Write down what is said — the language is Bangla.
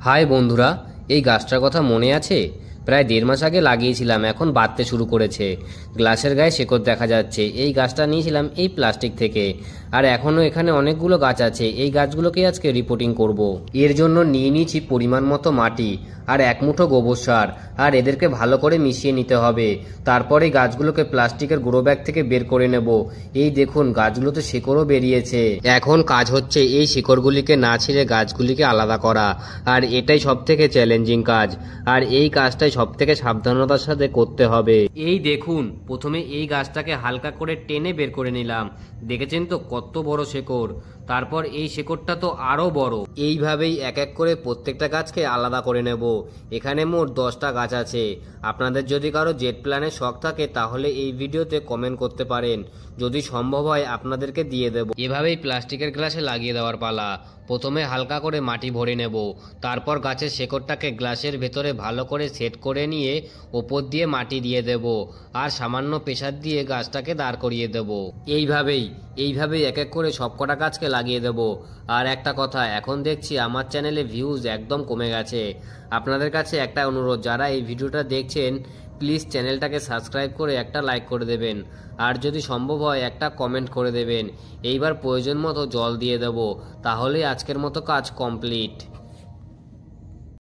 হাই বন্ধুরা, এই গাছটার কথা মনে আছে? প্রায় 1.5 মাস আগে লাগিয়েছিলাম, এখন বাড়তে শুরু করেছে। গ্লাসের গায়ে শেকড় দেখা যাচ্ছে। এই গাছটা নিয়েছিলাম এই প্লাস্টিক থেকে, আর এখনও এখানে অনেকগুলো গাছ আছে। এই গাছগুলোকে আজকে রিপোর্টিং করব। এর জন্য নিয়ে নিয়েছি পরিমাণ মতো মাটি আর 1 মুঠো গোবর সার, আর এদেরকে ভালো করে মিশিয়ে নিতে হবে। তারপরে গাছগুলোকে প্লাস্টিকের গ্রো ব্যাগ থেকে বের করে নেব। এই দেখুন, গাছগুলোতে শিকড়ও বেরিয়েছে। এখন কাজ হচ্ছে এই শিকড়গুলিকে না ছিঁড়ে গাছগুলিকে আলাদা করা, আর এটাই সব থেকে চ্যালেঞ্জিং কাজ। আর এই কাজটাই সব থেকে সাবধানতার সাথে করতে হবে। এই দেখুন, প্রথমে এই গাছটাকে হালকা করে টেনে বের করে নিলাম। দেখেছেন তো কত বড় শেকড়। তারপর এই শেকড়টা তো আরো বড়। এইভাবেই এক এক করে প্রত্যেকটা গাছকে আলাদা করে নেব। এখানে মোট 10টা গাছ আছে। আপনাদের যদি কারো জেট প্ল্যানের শখ থাকে তাহলে এই ভিডিওতে কমেন্ট করতে পারেন, যদি সম্ভব হয় আপনাদেরকে দিয়ে দেব। এভাবেই প্লাস্টিকের গ্লাসে লাগিয়ে দেওয়ার পালা। প্রথমে হালকা করে মাটি ভরে নেব, তারপর গাছের শেকড়টাকে গ্লাসের ভেতরে ভালো করে সেট করে নিয়ে ওপর দিয়ে মাটি দিয়ে দেব, আর সামান্য প্রেসার দিয়ে গাছটাকে দাঁড় করিয়ে দেব। এইভাবেই এক এক করে সবকটা গাছকে লাগিয়ে দেব। আর একটা কথা, এখন দেখছি আমার চ্যানেলে ভিউজ একদম কমে গেছে। আপনাদের কাছে একটা অনুরোধ, যারা এই ভিডিওটা দেখছেন প্লিজ চ্যানেলটাকে সাবস্ক্রাইব করে একটা লাইক করে দেবেন, আর যদি সম্ভব হয় একটা কমেন্ট করে দেবেন। এইবার প্রয়োজন মতো জল দিয়ে দেব, তাহলেই আজকের মতো কাজ কমপ্লিট।